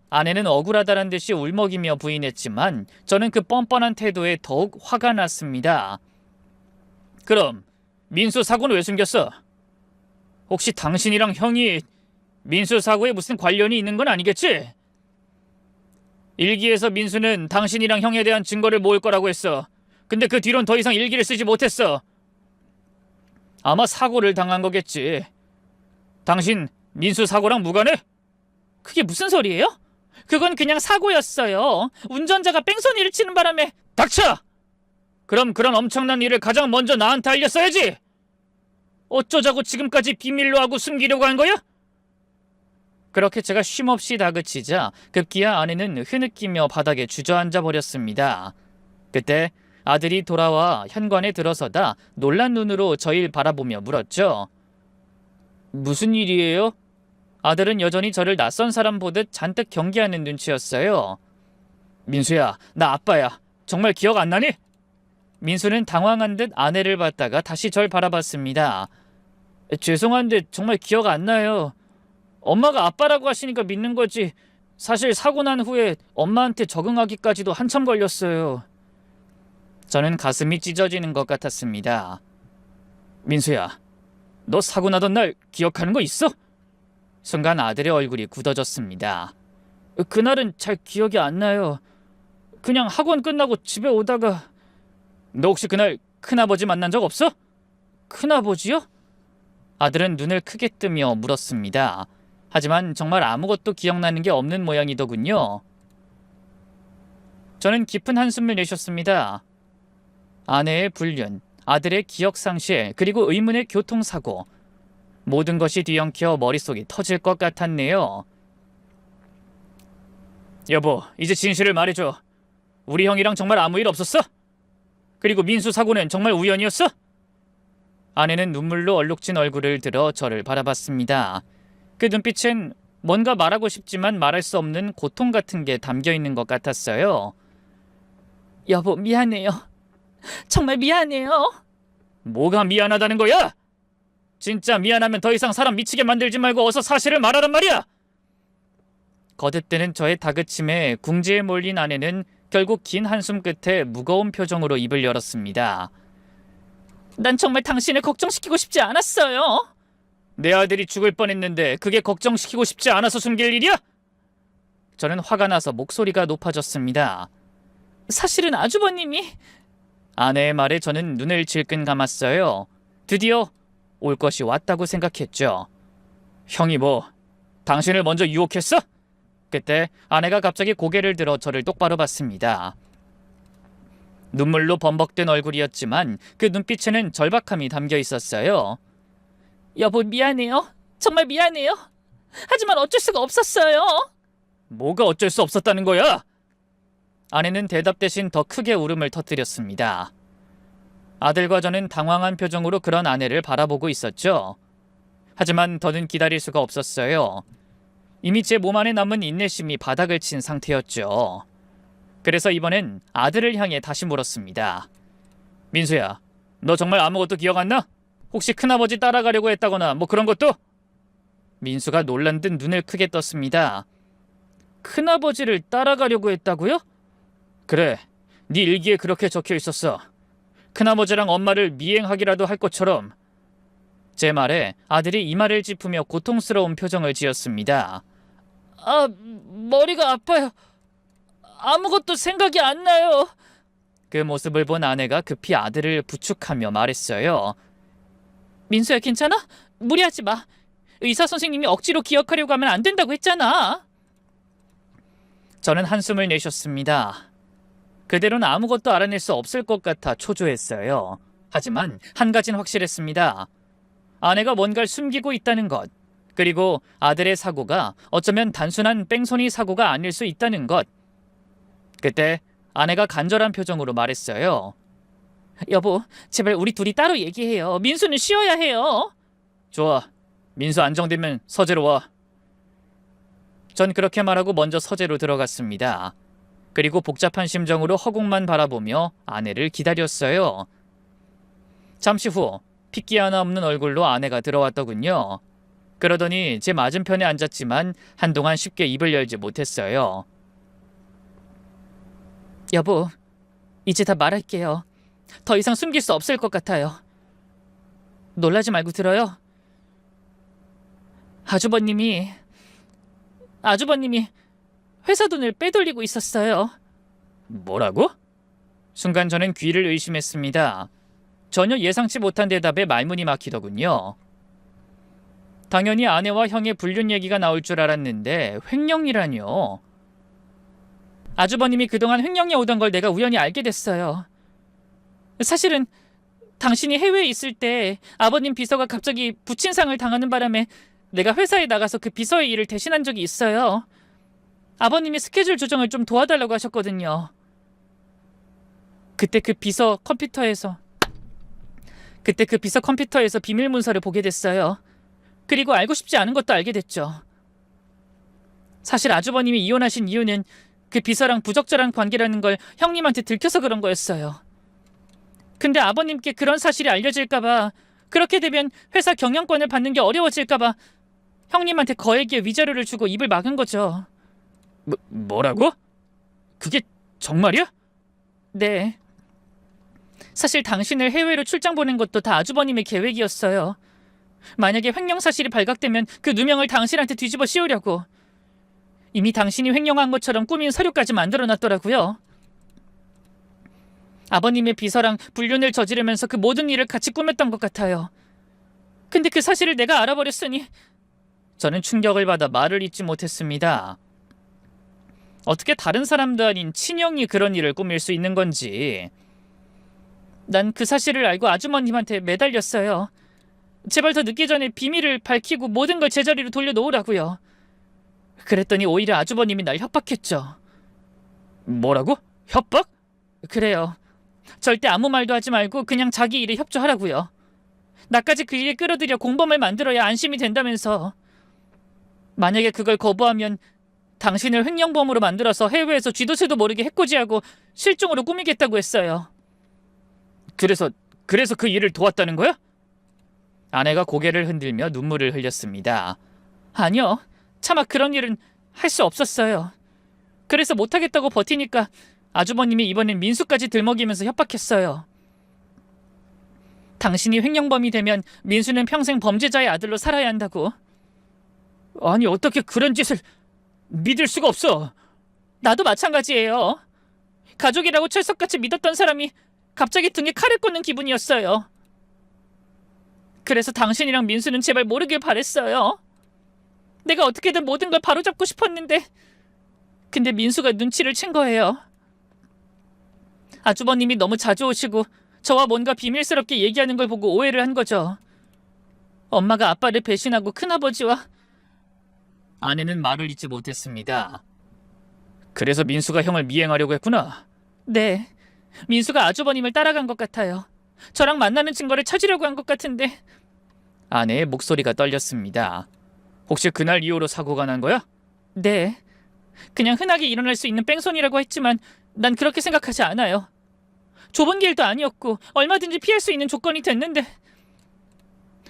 아내는 억울하다는 듯이 울먹이며 부인했지만 저는 그 뻔뻔한 태도에 더욱 화가 났습니다. 그럼 민수 사고는 왜 숨겼어? 혹시 당신이랑 형이 민수 사고에 무슨 관련이 있는 건 아니겠지? 일기에서 민수는 당신이랑 형에 대한 증거를 모을 거라고 했어. 근데 그 뒤론 더 이상 일기를 쓰지 못했어. 아마 사고를 당한 거겠지. 당신 민수 사고랑 무관해? 그게 무슨 소리예요? 그건 그냥 사고였어요. 운전자가 뺑소니를 치는 바람에... 닥쳐! 그럼 그런 엄청난 일을 가장 먼저 나한테 알렸어야지. 어쩌자고 지금까지 비밀로 하고 숨기려고 한 거야? 그렇게 제가 쉼없이 다그치자 급기야 아내는 흐느끼며 바닥에 주저앉아 버렸습니다. 그때 아들이 돌아와 현관에 들어서다 놀란 눈으로 저를 바라보며 물었죠. 무슨 일이에요? 아들은 여전히 저를 낯선 사람 보듯 잔뜩 경계하는 눈치였어요. 민수야, 나 아빠야. 정말 기억 안 나니? 민수는 당황한 듯 아내를 봤다가 다시 절 바라봤습니다. 죄송한데 정말 기억 안 나요. 엄마가 아빠라고 하시니까 믿는 거지. 사실 사고 난 후에 엄마한테 적응하기까지도 한참 걸렸어요. 저는 가슴이 찢어지는 것 같았습니다. 민수야, 너 사고 나던 날 기억하는 거 있어? 순간 아들의 얼굴이 굳어졌습니다. 그날은 잘 기억이 안 나요. 그냥 학원 끝나고 집에 오다가... 너 혹시 그날 큰아버지 만난 적 없어? 큰아버지요? 아들은 눈을 크게 뜨며 물었습니다. 하지만 정말 아무것도 기억나는 게 없는 모양이더군요. 저는 깊은 한숨을 내쉬었습니다. 아내의 불륜, 아들의 기억상실, 그리고 의문의 교통사고. 모든 것이 뒤엉켜 머릿속이 터질 것 같았네요. 여보, 이제 진실을 말해줘. 우리 형이랑 정말 아무 일 없었어? 그리고 민수 사고는 정말 우연이었어? 아내는 눈물로 얼룩진 얼굴을 들어 저를 바라봤습니다. 그 눈빛은 뭔가 말하고 싶지만 말할 수 없는 고통 같은 게 담겨 있는 것 같았어요. 여보, 미안해요. 정말 미안해요. 뭐가 미안하다는 거야? 진짜 미안하면 더 이상 사람 미치게 만들지 말고 어서 사실을 말하란 말이야. 거듭되는 저의 다그침에 궁지에 몰린 아내는 결국 긴 한숨 끝에 무거운 표정으로 입을 열었습니다. 난 정말 당신을 걱정시키고 싶지 않았어요. 내 아들이 죽을 뻔했는데 그게 걱정시키고 싶지 않아서 숨길 일이야? 저는 화가 나서 목소리가 높아졌습니다. 사실은 아주버님이... 아내의 말에 저는 눈을 질끈 감았어요. 드디어 올 것이 왔다고 생각했죠. 형이 뭐 당신을 먼저 유혹했어? 그때 아내가 갑자기 고개를 들어 저를 똑바로 봤습니다. 눈물로 범벅된 얼굴이었지만 그 눈빛에는 절박함이 담겨 있었어요. 여보, 미안해요. 정말 미안해요. 하지만 어쩔 수가 없었어요. 뭐가 어쩔 수 없었다는 거야? 아내는 대답 대신 더 크게 울음을 터뜨렸습니다. 아들과 저는 당황한 표정으로 그런 아내를 바라보고 있었죠. 하지만 더는 기다릴 수가 없었어요. 이미 제 몸 안에 남은 인내심이 바닥을 친 상태였죠. 그래서 이번엔 아들을 향해 다시 물었습니다. 민수야, 너 정말 아무것도 기억 안 나? 혹시 큰아버지 따라가려고 했다거나 뭐 그런 것도? 민수가 놀란 듯 눈을 크게 떴습니다. 큰아버지를 따라가려고 했다고요? 그래, 네 일기에 그렇게 적혀 있었어. 큰아버지랑 엄마를 미행하기라도 할 것처럼. 제 말에 아들이 이마를 짚으며 고통스러운 표정을 지었습니다. 머리가 아파요. 아무것도 생각이 안 나요. 그 모습을 본 아내가 급히 아들을 부축하며 말했어요. 민수야, 괜찮아? 무리하지 마. 의사 선생님이 억지로 기억하려고 하면 안 된다고 했잖아. 저는 한숨을 내쉬었습니다. 그대로는 아무것도 알아낼 수 없을 것 같아 초조했어요. 하지만 한 가지는 확실했습니다. 아내가 뭔가를 숨기고 있다는 것, 그리고 아들의 사고가 어쩌면 단순한 뺑소니 사고가 아닐 수 있다는 것. 그때 아내가 간절한 표정으로 말했어요. 여보, 제발 우리 둘이 따로 얘기해요. 민수는 쉬어야 해요. 좋아. 민수 안정되면 서재로 와. 전 그렇게 말하고 먼저 서재로 들어갔습니다. 그리고 복잡한 심정으로 허공만 바라보며 아내를 기다렸어요. 잠시 후 핏기 하나 없는 얼굴로 아내가 들어왔더군요. 그러더니 제 맞은편에 앉았지만 한동안 쉽게 입을 열지 못했어요. 여보, 이제 다 말할게요. 더 이상 숨길 수 없을 것 같아요. 놀라지 말고 들어요. 아주버님이 회사 돈을 빼돌리고 있었어요. 뭐라고? 순간 저는 귀를 의심했습니다. 전혀 예상치 못한 대답에 말문이 막히더군요. 당연히 아내와 형의 불륜 얘기가 나올 줄 알았는데 횡령이라뇨. 아주버님이 그동안 횡령해 오던 걸 내가 우연히 알게 됐어요. 사실은 당신이 해외에 있을 때 아버님 비서가 갑자기 부친상을 당하는 바람에 내가 회사에 나가서 그 비서의 일을 대신한 적이 있어요. 아버님이 스케줄 조정을 좀 도와달라고 하셨거든요. 그때 그 비서 컴퓨터에서 비밀 문서를 보게 됐어요. 그리고 알고 싶지 않은 것도 알게 됐죠. 사실 아주버님이 이혼하신 이유는 그 비서랑 부적절한 관계라는 걸 형님한테 들켜서 그런 거였어요. 근데 아버님께 그런 사실이 알려질까봐, 그렇게 되면 회사 경영권을 받는 게 어려워질까봐 형님한테 거액의 위자료를 주고 입을 막은 거죠. 뭐라고? 그게 정말이야? 네. 사실 당신을 해외로 출장 보낸 것도 다 아주버님의 계획이었어요. 만약에 횡령 사실이 발각되면 그 누명을 당신한테 뒤집어 씌우려고. 이미 당신이 횡령한 것처럼 꾸민 서류까지 만들어놨더라고요. 아버님의 비서랑 불륜을 저지르면서 그 모든 일을 같이 꾸몄던 것 같아요. 근데 그 사실을 내가 알아버렸으니... 저는 충격을 받아 말을 잇지 못했습니다. 어떻게 다른 사람도 아닌 친형이 그런 일을 꾸밀 수 있는 건지. 난 그 사실을 알고 아주머님한테 매달렸어요. 제발 더 늦기 전에 비밀을 밝히고 모든 걸 제자리로 돌려놓으라고요. 그랬더니 오히려 아주버님이 날 협박했죠. 뭐라고? 협박? 그래요. 절대 아무 말도 하지 말고 그냥 자기 일에 협조하라고요. 나까지 그 일에 끌어들여 공범을 만들어야 안심이 된다면서. 만약에 그걸 거부하면 당신을 횡령범으로 만들어서 해외에서 쥐도새도 모르게 해코지하고 실종으로 꾸미겠다고 했어요. 그래서 그 일을 도왔다는 거야? 아내가 고개를 흔들며 눈물을 흘렸습니다. 아니요. 차마 그런 일은 할 수 없었어요. 그래서 못하겠다고 버티니까 아주버님이 이번엔 민수까지 들먹이면서 협박했어요. 당신이 횡령범이 되면 민수는 평생 범죄자의 아들로 살아야 한다고. 아니 어떻게 그런 짓을... 믿을 수가 없어. 나도 마찬가지예요. 가족이라고 철석같이 믿었던 사람이 갑자기 등에 칼을 꽂는 기분이었어요. 그래서 당신이랑 민수는 제발 모르길 바랬어요. 내가 어떻게든 모든 걸 바로잡고 싶었는데 근데 민수가 눈치를 챈 거예요. 아주버님이 너무 자주 오시고 저와 뭔가 비밀스럽게 얘기하는 걸 보고 오해를 한 거죠. 엄마가 아빠를 배신하고 큰아버지와... 아내는 말을 잇지 못했습니다. 그래서 민수가 형을 미행하려고 했구나. 네, 민수가 아주버님을 따라간 것 같아요. 저랑 만나는 증거를 찾으려고 한 것 같은데... 아내의 목소리가 떨렸습니다. 혹시 그날 이후로 사고가 난 거야? 네, 그냥 흔하게 일어날 수 있는 뺑소니라고 했지만 난 그렇게 생각하지 않아요. 좁은 길도 아니었고 얼마든지 피할 수 있는 조건이 됐는데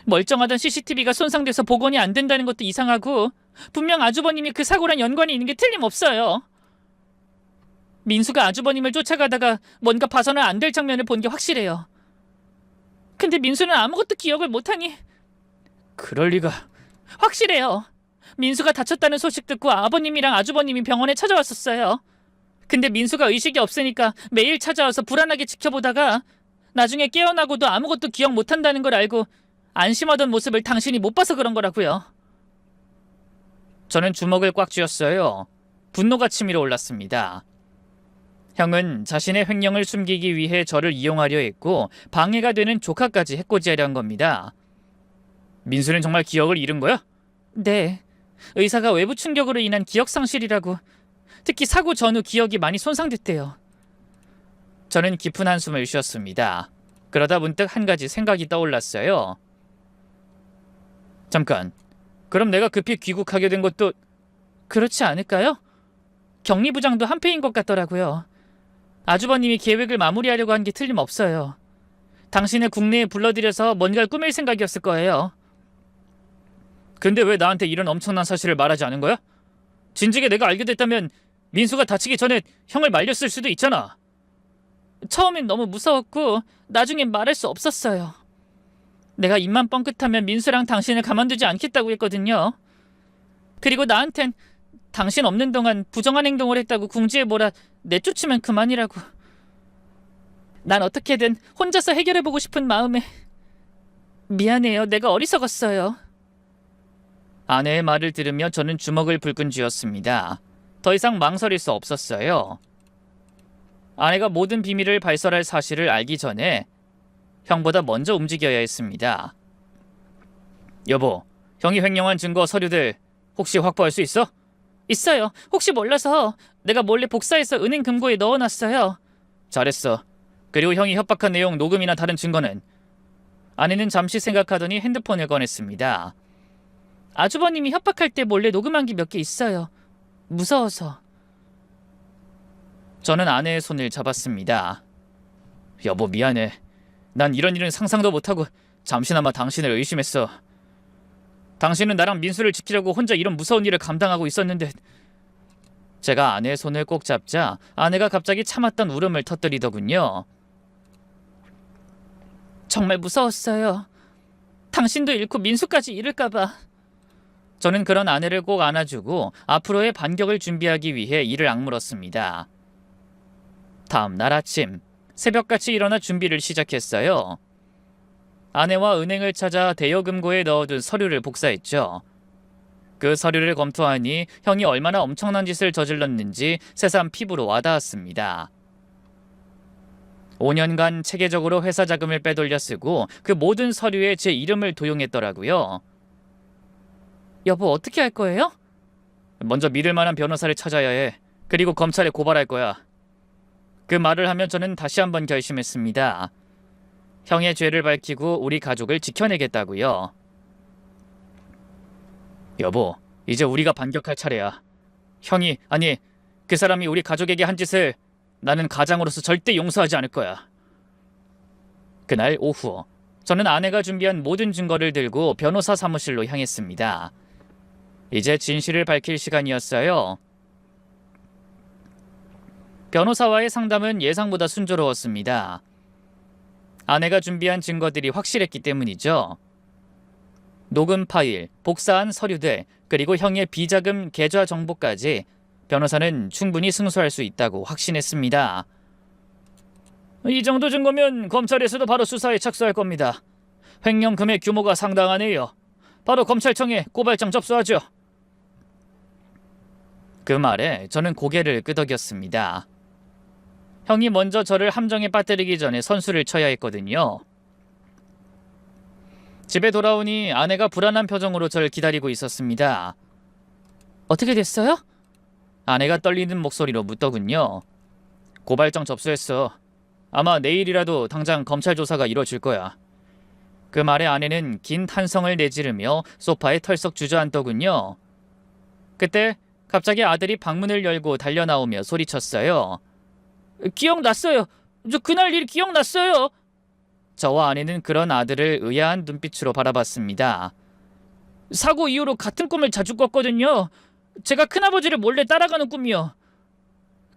멀쩡하던 CCTV가 손상돼서 복원이 안 된다는 것도 이상하고 분명 아주버님이 그 사고랑 연관이 있는 게 틀림없어요. 민수가 아주버님을 쫓아가다가 뭔가 봐서는 안 될 장면을 본 게 확실해요. 근데 민수는 아무것도 기억을 못하니... 그럴 리가... 확실해요. 민수가 다쳤다는 소식 듣고 아버님이랑 아주버님이 병원에 찾아왔었어요. 근데 민수가 의식이 없으니까 매일 찾아와서 불안하게 지켜보다가 나중에 깨어나고도 아무것도 기억 못한다는 걸 알고 안심하던 모습을 당신이 못 봐서 그런 거라고요. 저는 주먹을 꽉 쥐었어요. 분노가 치밀어 올랐습니다. 형은 자신의 횡령을 숨기기 위해 저를 이용하려 했고 방해가 되는 조카까지 해코지하려 한 겁니다. 민수는 정말 기억을 잃은 거야? 네. 의사가 외부 충격으로 인한 기억 상실이라고. 특히 사고 전후 기억이 많이 손상됐대요. 저는 깊은 한숨을 쉬었습니다. 그러다 문득 한 가지 생각이 떠올랐어요. 잠깐, 그럼 내가 급히 귀국하게 된 것도... 그렇지 않을까요? 격리부장도 한패인 것 같더라고요. 아주버님이 계획을 마무리하려고 한 게 틀림없어요. 당신을 국내에 불러들여서 뭔가를 꾸밀 생각이었을 거예요. 근데 왜 나한테 이런 엄청난 사실을 말하지 않은 거야? 진즉에 내가 알게 됐다면 민수가 다치기 전에 형을 말렸을 수도 있잖아. 처음엔 너무 무서웠고 나중엔 말할 수 없었어요. 내가 입만 뻥끗하면 민수랑 당신을 가만두지 않겠다고 했거든요. 그리고 나한텐 당신 없는 동안 부정한 행동을 했다고 궁지에 몰아 내쫓으면 그만이라고. 난 어떻게든 혼자서 해결해보고 싶은 마음에... 미안해요. 내가 어리석었어요. 아내의 말을 들으며 저는 주먹을 불끈 쥐었습니다. 더 이상 망설일 수 없었어요. 아내가 모든 비밀을 발설할 사실을 알기 전에 형보다 먼저 움직여야 했습니다. 여보, 형이 횡령한 증거 서류들 혹시 확보할 수 있어? 있어요. 혹시 몰라서 내가 몰래 복사해서 은행 금고에 넣어놨어요. 잘했어. 그리고 형이 협박한 내용 녹음이나 다른 증거는? 아내는 잠시 생각하더니 핸드폰을 꺼냈습니다. 아주버님이 협박할 때 몰래 녹음한 게 몇 개 있어요. 무서워서. 저는 아내의 손을 잡았습니다. 여보 미안해. 난 이런 일은 상상도 못하고 잠시나마 당신을 의심했어. 당신은 나랑 민수를 지키려고 혼자 이런 무서운 일을 감당하고 있었는데... 제가 아내의 손을 꼭 잡자 아내가 갑자기 참았던 울음을 터뜨리더군요. 정말 무서웠어요. 당신도 잃고 민수까지 잃을까 봐. 저는 그런 아내를 꼭 안아주고 앞으로의 반격을 준비하기 위해 이를 악물었습니다. 다음 날 아침 새벽같이 일어나 준비를 시작했어요. 아내와 은행을 찾아 대여금고에 넣어둔 서류를 복사했죠. 그 서류를 검토하니 형이 얼마나 엄청난 짓을 저질렀는지 새삼 피부로 와닿았습니다. 5년간 체계적으로 회사 자금을 빼돌려 쓰고 그 모든 서류에 제 이름을 도용했더라고요. 여보 어떻게 할 거예요? 먼저 믿을 만한 변호사를 찾아야 해. 그리고 검찰에 고발할 거야. 그 말을 하면 저는 다시 한번 결심했습니다. 형의 죄를 밝히고 우리 가족을 지켜내겠다고요. 여보, 이제 우리가 반격할 차례야. 형이, 아니, 그 사람이 우리 가족에게 한 짓을 나는 가장으로서 절대 용서하지 않을 거야. 그날 오후, 저는 아내가 준비한 모든 증거를 들고 변호사 사무실로 향했습니다. 이제 진실을 밝힐 시간이었어요. 변호사와의 상담은 예상보다 순조로웠습니다. 아내가 준비한 증거들이 확실했기 때문이죠. 녹음 파일, 복사한 서류들, 그리고 형의 비자금 계좌 정보까지 변호사는 충분히 승소할 수 있다고 확신했습니다. 이 정도 증거면 검찰에서도 바로 수사에 착수할 겁니다. 횡령 금액 규모가 상당하네요. 바로 검찰청에 고발장 접수하죠. 그 말에 저는 고개를 끄덕였습니다. 형이 먼저 저를 함정에 빠뜨리기 전에 선수를 쳐야 했거든요. 집에 돌아오니 아내가 불안한 표정으로 저를 기다리고 있었습니다. 어떻게 됐어요? 아내가 떨리는 목소리로 묻더군요. 고발장 접수했어. 아마 내일이라도 당장 검찰 조사가 이뤄질 거야. 그 말에 아내는 긴 탄성을 내지르며 소파에 털썩 주저앉더군요. 그때 갑자기 아들이 방문을 열고 달려나오며 소리쳤어요. 기억났어요. 저 그날 일 기억났어요. 저와 아내는 그런 아들을 의아한 눈빛으로 바라봤습니다. 사고 이후로 같은 꿈을 자주 꿨거든요. 제가 큰아버지를 몰래 따라가는 꿈이요.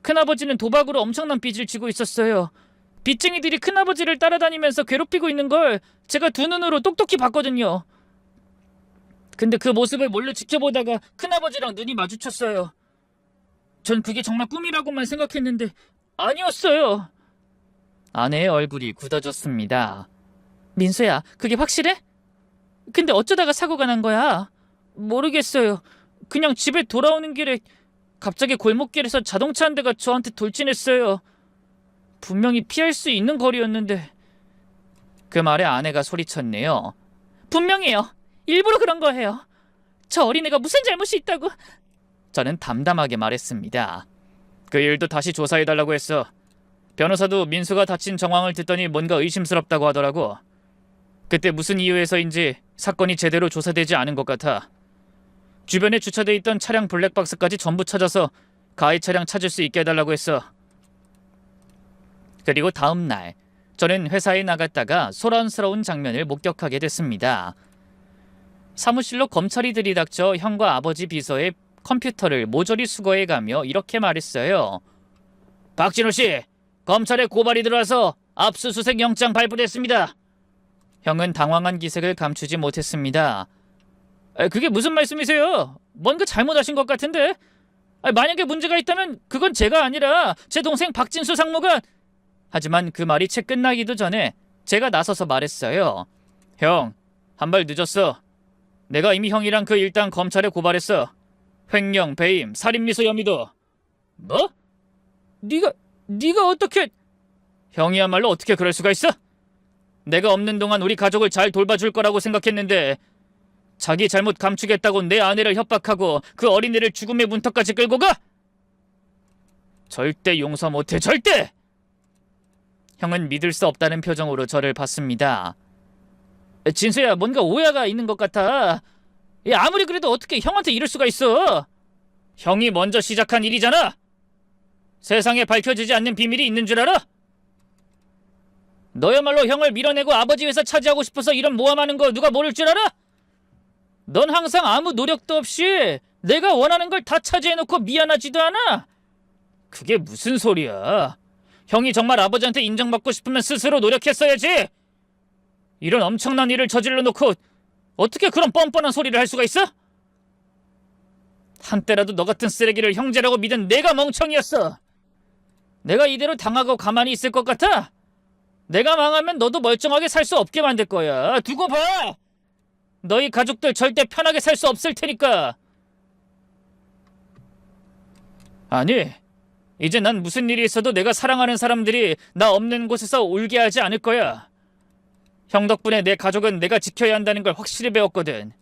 큰아버지는 도박으로 엄청난 빚을 지고 있었어요. 빚쟁이들이 큰아버지를 따라다니면서 괴롭히고 있는 걸 제가 두 눈으로 똑똑히 봤거든요. 근데 그 모습을 몰래 지켜보다가 큰아버지랑 눈이 마주쳤어요. 전 그게 정말 꿈이라고만 생각했는데 아니었어요. 아내의 얼굴이 굳어졌습니다. 민수야, 그게 확실해? 근데 어쩌다가 사고가 난 거야? 모르겠어요. 그냥 집에 돌아오는 길에 갑자기 골목길에서 자동차 한 대가 저한테 돌진했어요. 분명히 피할 수 있는 거리였는데. 그 말에 아내가 소리쳤네요. 분명해요. 일부러 그런 거예요. 저 어린애가 무슨 잘못이 있다고. 저는 담담하게 말했습니다. 그 일도 다시 조사해달라고 했어. 변호사도 민수가 다친 정황을 듣더니 뭔가 의심스럽다고 하더라고. 그때 무슨 이유에서인지 사건이 제대로 조사되지 않은 것 같아. 주변에 주차돼 있던 차량 블랙박스까지 전부 찾아서 가해 차량 찾을 수 있게 해달라고 했어. 그리고 다음 날 저는 회사에 나갔다가 소란스러운 장면을 목격하게 됐습니다. 사무실로 검찰이 들이닥쳐 형과 아버지 비서의 컴퓨터를 모조리 수거해가며 이렇게 말했어요. 박진호 씨, 검찰에 고발이 들어와서 압수수색 영장 발부됐습니다. 형은 당황한 기색을 감추지 못했습니다. 그게 무슨 말씀이세요? 뭔가 잘못하신 것 같은데? 만약에 문제가 있다면 그건 제가 아니라 제 동생 박진수 상무가... 하지만 그 말이 채 끝나기도 전에 제가 나서서 말했어요. 형, 한 발 늦었어. 내가 이미 형이랑 그 일당 검찰에 고발했어. 횡령, 배임, 살인미수 혐의도. 뭐? 네가 어떻게... 형이야말로 어떻게 그럴 수가 있어? 내가 없는 동안 우리 가족을 잘 돌봐줄 거라고 생각했는데 자기 잘못 감추겠다고 내 아내를 협박하고 그 어린애를 죽음의 문턱까지 끌고 가? 절대 용서 못해, 절대! 형은 믿을 수 없다는 표정으로 저를 봤습니다. 진수야, 뭔가 오해가 있는 것 같아. 아무리 그래도 어떻게 형한테 이럴 수가 있어? 형이 먼저 시작한 일이잖아. 세상에 밝혀지지 않는 비밀이 있는 줄 알아? 너야말로 형을 밀어내고 아버지 회사 차지하고 싶어서 이런 모함하는 거 누가 모를 줄 알아? 넌 항상 아무 노력도 없이 내가 원하는 걸 다 차지해놓고 미안하지도 않아? 그게 무슨 소리야? 형이 정말 아버지한테 인정받고 싶으면 스스로 노력했어야지. 이런 엄청난 일을 저질러 놓고 어떻게 그런 뻔뻔한 소리를 할 수가 있어? 한때라도 너 같은 쓰레기를 형제라고 믿은 내가 멍청이였어. 내가 이대로 당하고 가만히 있을 것 같아? 내가 망하면 너도 멀쩡하게 살 수 없게 만들 거야. 두고 봐. 너희 가족들 절대 편하게 살 수 없을 테니까. 아니, 이제 난 무슨 일이 있어도 내가 사랑하는 사람들이 나 없는 곳에서 울게 하지 않을 거야. 형 덕분에 내 가족은 내가 지켜야 한다는 걸 확실히 배웠거든.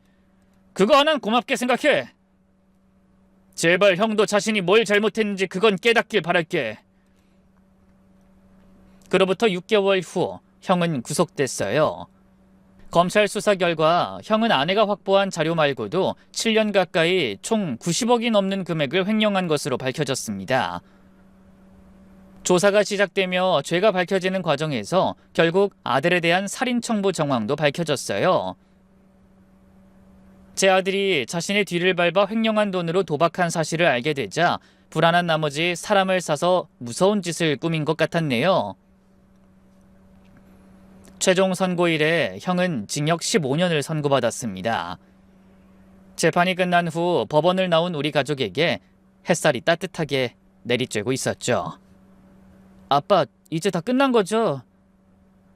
그거 하나는 고맙게 생각해. 제발 형도 자신이 뭘 잘못했는지 그건 깨닫길 바랄게. 그로부터 6개월 후 형은 구속됐어요. 검찰 수사 결과 형은 아내가 확보한 자료 말고도 7년 가까이 총 90억이 넘는 금액을 횡령한 것으로 밝혀졌습니다. 조사가 시작되며 죄가 밝혀지는 과정에서 결국 아들에 대한 살인 청부 정황도 밝혀졌어요. 제 아들이 자신의 뒤를 밟아 횡령한 돈으로 도박한 사실을 알게 되자 불안한 나머지 사람을 사서 무서운 짓을 꾸민 것 같았네요. 최종 선고일에 형은 징역 15년을 선고받았습니다. 재판이 끝난 후 법원을 나온 우리 가족에게 햇살이 따뜻하게 내리쬐고 있었죠. 아빠, 이제 다 끝난 거죠?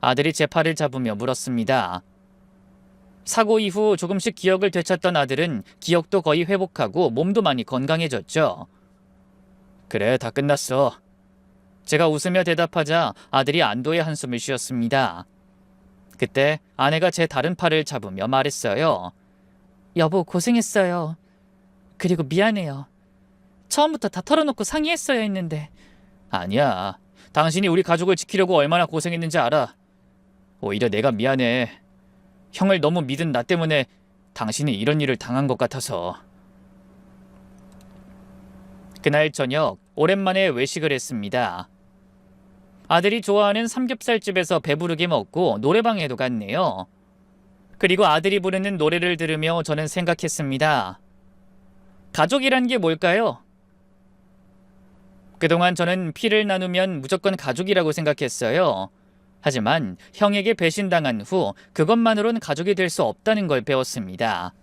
아들이 제 팔을 잡으며 물었습니다. 사고 이후 조금씩 기억을 되찾던 아들은 기억도 거의 회복하고 몸도 많이 건강해졌죠. 그래, 다 끝났어. 제가 웃으며 대답하자 아들이 안도의 한숨을 쉬었습니다. 그때 아내가 제 다른 팔을 잡으며 말했어요. 여보, 고생했어요. 그리고 미안해요. 처음부터 다 털어놓고 상의했어야 했는데. 아니야. 당신이 우리 가족을 지키려고 얼마나 고생했는지 알아. 오히려 내가 미안해. 형을 너무 믿은 나 때문에 당신이 이런 일을 당한 것 같아서. 그날 저녁 오랜만에 외식을 했습니다. 아들이 좋아하는 삼겹살집에서 배부르게 먹고 노래방에도 갔네요. 그리고 아들이 부르는 노래를 들으며 저는 생각했습니다. 가족이란 게 뭘까요? 그동안 저는 피를 나누면 무조건 가족이라고 생각했어요. 하지만 형에게 배신당한 후 그것만으론 가족이 될 수 없다는 걸 배웠습니다.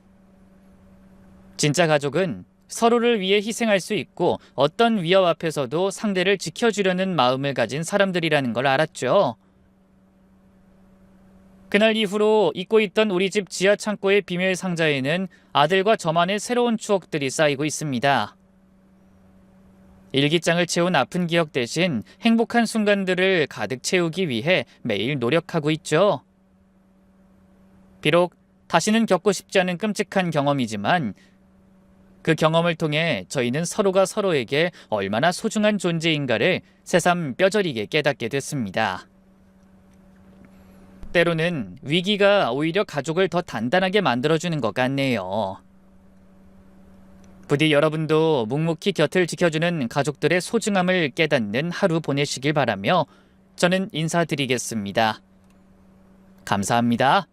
진짜 가족은 서로를 위해 희생할 수 있고 어떤 위협 앞에서도 상대를 지켜주려는 마음을 가진 사람들이라는 걸 알았죠. 그날 이후로 잊고 있던 우리 집 지하 창고의 비밀 상자에는 아들과 저만의 새로운 추억들이 쌓이고 있습니다. 일기장을 채운 아픈 기억 대신 행복한 순간들을 가득 채우기 위해 매일 노력하고 있죠. 비록 다시는 겪고 싶지 않은 끔찍한 경험이지만 그 경험을 통해 저희는 서로가 서로에게 얼마나 소중한 존재인가를 새삼 뼈저리게 깨닫게 됐습니다. 때로는 위기가 오히려 가족을 더 단단하게 만들어주는 것 같네요. 부디 여러분도 묵묵히 곁을 지켜주는 가족들의 소중함을 깨닫는 하루 보내시길 바라며 저는 인사드리겠습니다. 감사합니다.